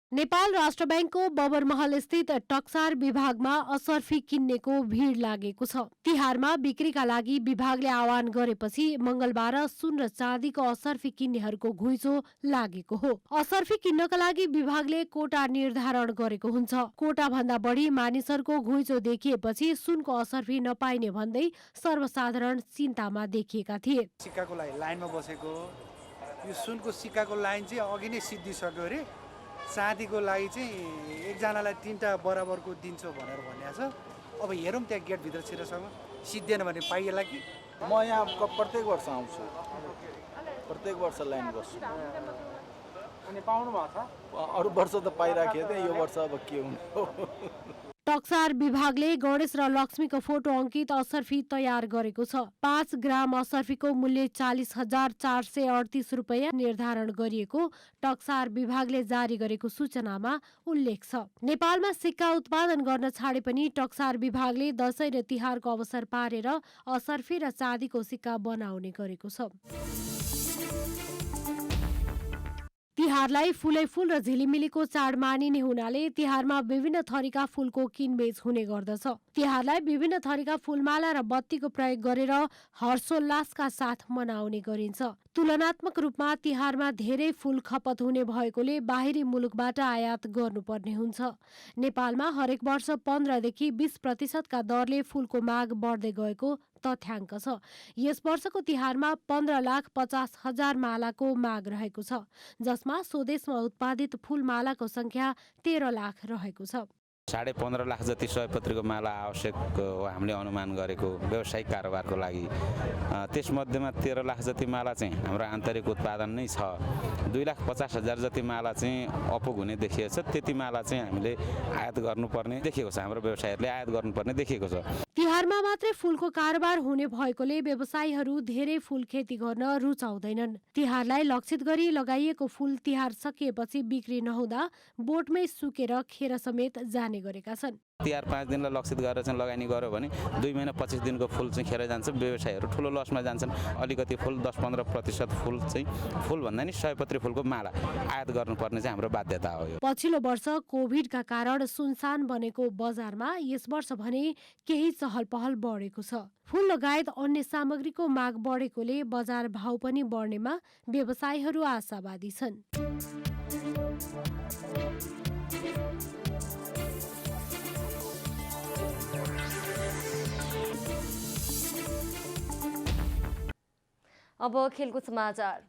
नेपाल राष्ट्र बैंकको बबरमहल स्थित टक्सार विभागमा असर्फी किन्नेको भीड़ लागेको छ। तिहारमा बिक्रीका लागि विभागले आह्वान गरेपछि मंगलबार सुन र चाँदीको असर्फी किन्नेहरूको घुइँचो लागेको हो। असर्फी किन्नका लागि विभागले कोटा निर्धारण गरेको हुन्छ। कोटा भन्दा बढी मानिसहरूको घुइँचो देखिएपछि सुनको असर्फी नपाइने भन्दै सर्वसाधारण चिन्तामा देखिएका थिए। सिक्काको लागि लाइनमा बसेको, यो सुनको सिक्काको लाइन चाहिँ अघि नै सिद्धिसक्यो अरे। चाँदीको लागि चाहिँ एकजनालाई 3टा बराबरको दिन्छौ भनेर भनिएको छ। अब हेरौँ त्यहाँ गेटभित्र छिरेसम्म सिद्धिएन भने पाइएला कि। म यहाँ प्रत्येक वर्ष आउँछु, प्रत्येक वर्ष लाइन बस्छु। अनि पाउनु भएको छ? अरू वर्ष त पाइराखेको थिएँ, यो वर्ष अब के हुनु। टक्सार विभागले गणेश र लक्ष्मीको फोटो अङ्कित असर्फी तयार गरेको छ। 5 ग्राम असर्फीको मूल्य 40,438 रुपियाँ निर्धारण गरिएको टक्सार विभागले जारी गरेको सूचनामा उल्लेख छ। नेपालमा सिक्का उत्पादन गर्न छाडे पनि टक्सार विभागले दशैं र तिहारको अवसर पारेर असर्फी र चाँदीको सिक्का बनाउने गरेको छ। तिहारलाई फुलै फूल र झिलिमिलीको चाड मानिने हुनाले तिहारमा विभिन्न थरीका फूलको किनबेच हुने गर्दछ। तिहारलाई विभिन्न थरीका फूलमाला र बत्तीको प्रयोग गरेर हर्षोल्लासका साथ मनाउने गरिन्छ। तुलनात्मक रूपमा तिहारमा धेरै फूल खपत हुने भएकोले बाहिरी मुलुकबाट आयात गर्नुपर्ने हुन्छ। नेपालमा हरेक वर्ष 15 देखि 20% का दरले फूलको माग बढ्दै गएको तथ्याङ्क छ। यस वर्षको तिहारमा 15,50,000 मालाको माग रहेको छ, जसमा स्वदेशमा उत्पादित फूलमालाको संख्या 13 लाख रहेको छ। 15.5 लाख जति सयपत्रीको माला आवश्यक हो हामीले अनुमान गरेको व्यावसायिक कारोबारको लागि। त्यसमध्येमा 13 लाख जति माला चाहिँ हाम्रो आन्तरिक उत्पादन नै छ। 2,50,000 जति माला चाहिँ अपुग हुने देखिएको छ। त्यति माला चाहिँ हामीले आयात गर्नुपर्ने देखिएको छ, हाम्रो व्यवसायीहरूले आयात गर्नुपर्ने देखिएको छ। तिहारमा मात्रै फूलको कारोबार हुने भएकोले व्यवसायीहरू धेरै फूल खेती गर्न रुचाउँदैनन्। तिहारलाई लक्षित गरी लगाइएको फूल तिहार सकिएपछि बिक्री नहुँदा बोटमै सुकेर खेर समेत जाने गरेका छन्। तिहार 5 दिनलाई लक्षित गरेर चाहिँ लगानी गर्यो भने 2 महिना 25 दिनको फूल चाहिँ खेर जान्छ। व्यवसायीहरू ठुलो लसमा जान्छन्। अलिकति फूल 10-15% फूल चाहिँ फूल भन्दा नि सयपत्री फूलको माला आयात गर्नुपर्ने चाहिँ हाम्रो बाध्यता हो। पछिल्लो वर्ष कोभिडका कारण सुनसान बनेको बजारमा यस वर्ष भने केही चहल पहल बढेको छ। फूल लगायत अन्य सामग्रीको माग बढेकोले बजार भाव पनि बढ्नेमा व्यवसायीहरू आशावादी छन्। अब खेलकुद समाचार।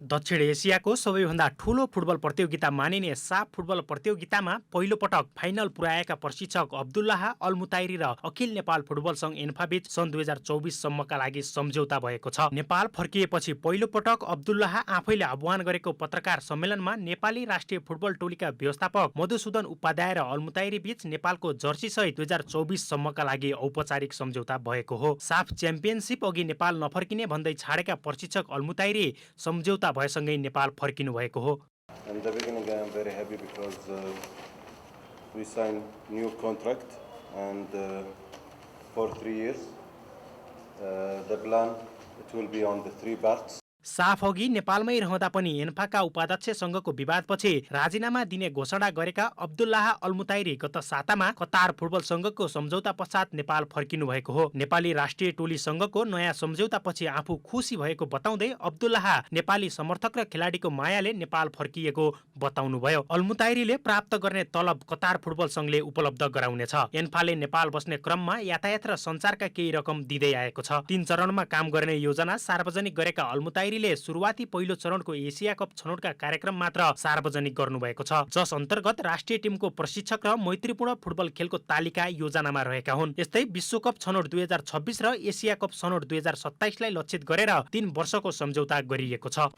दक्षिण एसियाको सबैभन्दा ठूलो फुटबल प्रतियोगिता मानिने साफ फुटबल प्रतियोगितामा पहिलो पटक फाइनल पुर्याएका प्रशिक्षक अब्दुल्लाह अल मुताइरी र अखिल नेपाल फुटबल संघ एन्फाबीच सन् 2024 सम्मका लागि सम्झौता भएको छ। नेपाल फर्किएपछि पहिलो पटक अब्दुल्लाह आफैले आह्वान गरेको पत्रकार सम्मेलनमा नेपाली राष्ट्रिय फुटबल टोलीका व्यवस्थापक मधुसूदन उपाध्याय र अल मुताइरी बीच नेपालको जर्सी सहित 2024 सम्मका लागि औपचारिक सम्झौता भएको हो। साफ च्याम्पियनशिप अघि नेपाल नफर्किने भन्दै छाडेका प्रशिक्षक अल मुताइरी सम्झौता भएसँगै नेपाल फर्किनु भएको हो। In the beginning, I am very happy because we signed new contract and for 3 years. The plan it will be on the 3 parts. साफ अघि नेपालमै रहँदा पनि एन्फाका उपाध्यक्ष संघको विवादपछि राजीनामा दिने घोषणा गरेका अब्दुल्लाह अल मुताइरी गत सातामा कतार फुटबल संघको सम्झौता पश्चात नेपाल फर्किनु भएको हो। नेपाली राष्ट्रिय टोली संघको नयाँ सम्झौतापछि आफू खुसी भएको बताउँदै अब्दुल्लाह नेपाली समर्थक र खेलाडीको मायाले नेपाल फर्किएको बताउनुभयो। अल मुताइरीले प्राप्त गर्ने तलब कतार फुटबल संघले उपलब्ध गराउनेछ। एन्फाले नेपाल बस्ने क्रममा यातायात र सञ्चारका केही रकम दिँदै आएको छ। 3 चरणमा काम गर्ने योजना सार्वजनिक गरेका अल मुताइरीले सुरुवाती पहिलो चरणको एसिया कप छनौटका कार्यक्रम मात्र सार्वजनिक गर्नुभएको छ, जस अन्तर्गत राष्ट्रिय टिमको प्रशिक्षक र मैत्रीपूर्ण फुटबल खेलको तालिका योजनामा रहेका हुन्। यस्तै विश्वकप छनौट 2026 र एसिया कप छनौट 2027 लाई लक्षित गरेर 3 वर्षको सम्झौता गरिएको छ।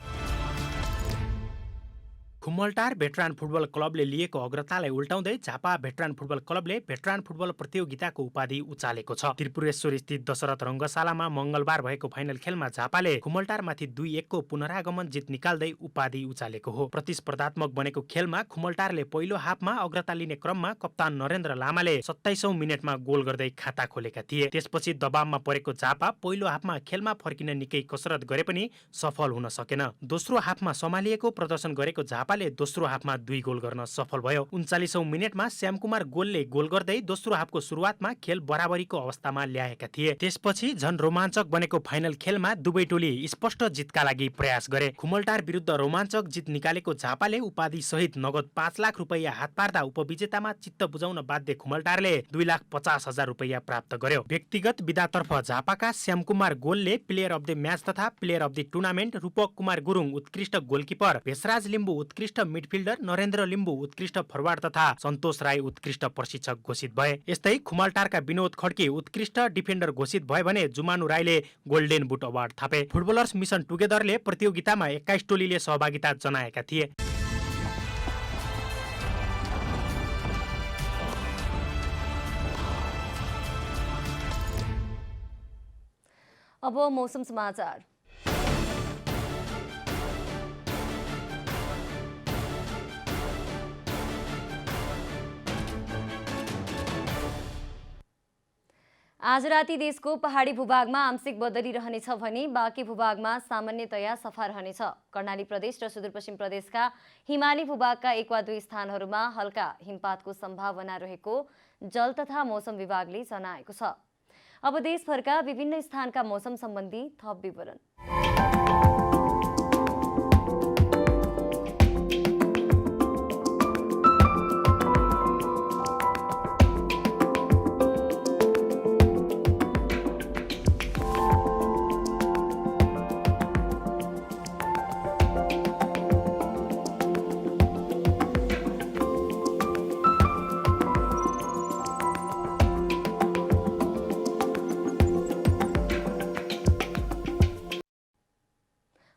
खुमलटार भेटरान फुटबल क्लबले लिएको अग्रतालाई उल्टाउँदै झापा भेटरान फुटबल क्लबले भेटरान फुटबल प्रतियोगिताको उपाधि उचालेको छ। त्रिपुरेश्वर स्थित दशरथ रङ्गशालामा मंगलबार भएको फाइनल खेलमा झापाले खुमलटारमाथि 2-1 को पुनरागमन जित निकाल्दै उपाधि उचालेको हो। प्रतिस्पर्धात्मक बनेको खेलमा खुमलटारले पहिलो हाफमा अग्रता लिने क्रममा कप्तान नरेन्द्र लामाले 27औं मिनेटमा गोल गर्दै खाता खोलेका थिए। त्यसपछि दबावमा परेको झापा पहिलो हाफमा खेलमा फर्किन निकै कसरत गरे पनि सफल हुन सकेन। दोस्रो हाफमा सम्हालिएको प्रदर्शन गरेको झापाले दोस्रो हाफमा 2 गोल गर्न सफल भयो। 39औं मिनेटमा श्यामकुमार गोलले गोल गर्दै दोस्रो हाफको सुरुवातमा खेल बराबरीको अवस्थामा ल्याएका थिए। त्यसपछि झन रोमाञ्चक बनेको फाइनल खेलमा दुवै टोली स्पष्ट जितका लागि प्रयास गरे। खुमलटार विरुद्ध रोमाञ्चक जित निकालेको झापाले उपाधि सहित नगद 5 लाख रुपैयाँ हात पार्दा उपविजेतामा चित्त बुझाउन बाध्य खुमलटारले 2,50,000 रुपैयाँ प्राप्त गर्यो। व्यक्तिगत विधातर्फ झापाका श्यामकुमार गोलले प्लेयर अफ द म्याच तथा प्लेयर अफ द टुर्नामेन्ट, रूपक कुमार गुरुङ उत्कृष्ट गोलकिपर, भेषराज लिम्बू उत्कृष्ट मिडफिल्डर, नरेन्द्र लिम्बू उत्कृष्ट फरवार्ड तथा सन्तोष राई उत्कृष्ट प्रशिक्षक घोषित भए। यस्तै खुमलटारका विनोद खड्की उत्कृष्ट डिफेन्डर घोषित भए भने जुमानु राईले गोल्डेन बुट अवार्ड थापे। फुटबलर्स मिसन टुगेदरले प्रतियोगितामा 21 टोलीले सहभागिता जनाएका थिए। अब मौसम समाचार। आज राति देशको पहाडी भूभागमा आंशिक बदली रहनेछ भने बाँकी भूभागमा सामान्यतया सफा रहनेछ। कर्णाली प्रदेश र सुदूरपश्चिम प्रदेशका हिमाली भूभागका 1 वा 2 स्थानहरूमा हल्का हिमपातको सम्भावना रहेको जल तथा मौसम विभागले जनाएको छ। अब देशभरका विभिन्न स्थानका मौसम सम्बन्धी थप विवरण।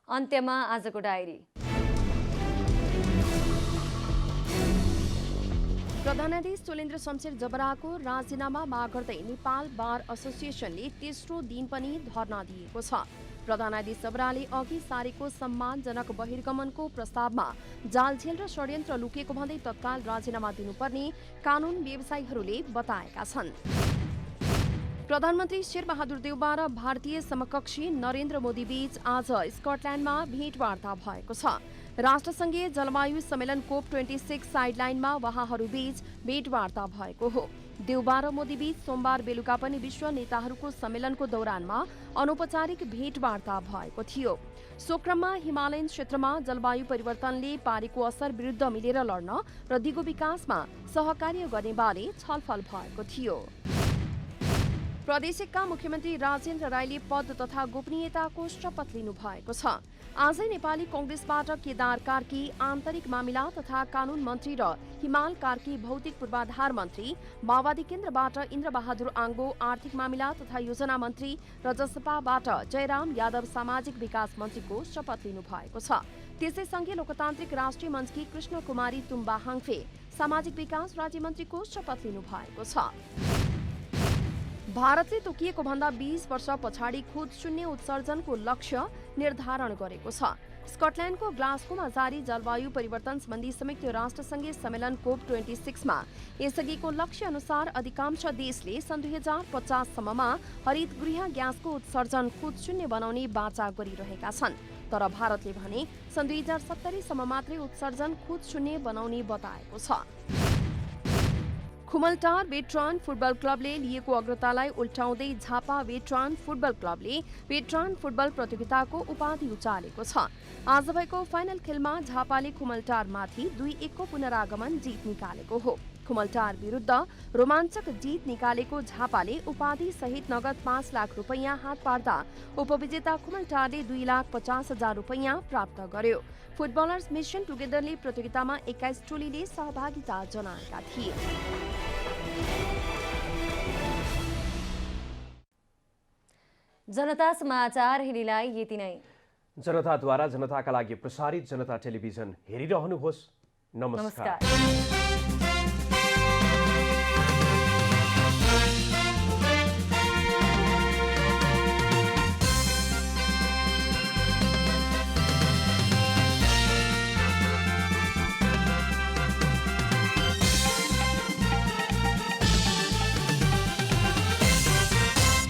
अन्त्यमा आजको डायरी। प्रधानाधीश चोलेन्द्र शमशेर जबराको राजीनामा माग गर्दै नेपाल बार एसोसिएसनले तेस्रो दिन पनि धरना दिएको छ। प्रधानाधीश जबराले अघि सारेको सम्मानजनक बहिर्गमनको प्रस्तावमा जालझेल र षड्यन्त्र लुकेको भन्दै तत्काल राजीनामा दिनुपर्ने कानून व्यवसायीहरूले बताएका छन्। प्रधानमन्त्री शेरबहादुर देउवा र भारतीय समकक्षी नरेन्द्र मोदी बीच आज स्कटल्यान्डमा भेटवार्ता भएको छ। राष्ट्रसङ्घीय जलवायु सम्मेलन COP26 साइडलाइनमा उहाँहरूबीच भेटवार्ता भएको हो। देउवा र मोदी बीच सोमबार बेलुका पनि विश्व नेताहरूको सम्मेलनको दौरानमा अनौपचारिक भेटवार्ता भएको थियो। सो क्रममा हिमालयन क्षेत्रमा जलवायु परिवर्तनले पारेको असर विरुद्ध मिलेर लड्न र दिगो विकासमा सहकार्य गर्ने बारे छलफल भएको थियो। प्रदेश 1 का मुख्यमन्त्री राजेन्द्र राईले पद तथा गोपनीयताको शपथ लिनु भएको छ। आजै नेपाली कांग्रेसबाट केदार कार्की आन्तरिक मामिला तथा कानून मन्त्री र हिमाल कार्की भौतिक पूर्वाधार मन्त्री, माओवादी केन्द्रबाट इन्द्रबहादुर आङ्गो आर्थिक मामिला तथा योजना मन्त्री र जसपाबाट जयराम यादव सामाजिक विकास मन्त्रीको शपथ लिनु भएको छ। त्यसै सँगै लोकतान्त्रिक राष्ट्रिय मञ्चकी कृष्ण कुमारी तुम्बा हाङफे सामाजिक विकास राज्य मन्त्रीको शपथ लिनु भएको छ। भारतले तोकिएको भन्दा 20 वर्ष पछाडि खुद शून्य उत्सर्जनको लक्ष्य निर्धारण गरेको छ। स्कटल्यान्डको ग्लास्गोमा जारी जलवायु परिवर्तन सम्बन्धी संयुक्त राष्ट्रसङ्घीय सम्मेलन COP26 मा यसअघिको लक्ष्य अनुसार अधिकांश देशले सन् 2050 सम्ममा हरित गृह ग्यासको उत्सर्जन खुद शून्य बनाउने बाचा गरिरहेका छन्। तर भारतले भने सन् 2070 सम्म मात्रै उत्सर्जन खुद शून्य बनाउने बताएको छ। खुमलटार वेटरन फुटबल क्लबले लिएको अग्रतालाई उल्टाउँदै झापा वेटरन फुटबल क्लबले वेटरन फुटबल प्रतियोगिताको उपाधि उचालेको छ। आज भएको फाइनल खेलमा झापाले खुमलटारमाथि 2-1 को पुनरागमन जीत निकालेको हो। खुमलटार विरुद्ध रोमाञ्चक जीत निकालेको झापाले उपाधि सहित नगद 5 लाख रुपैयाँ हात पार्दा उपविजेता खुमलटारले 2,50,000 रुपैयाँ प्राप्त गर्यो। फुटबलर्स मिशन टुगेदरले प्रतियोगितामा 21 टोलीले सहभागिता जनाएका थिए। जनता समाचार हेलीलाई यति नै। जनताद्वारा जनताका लागि प्रसारित जनता टेलिभिजन हेरिरहनुहोस्। नमस्कार।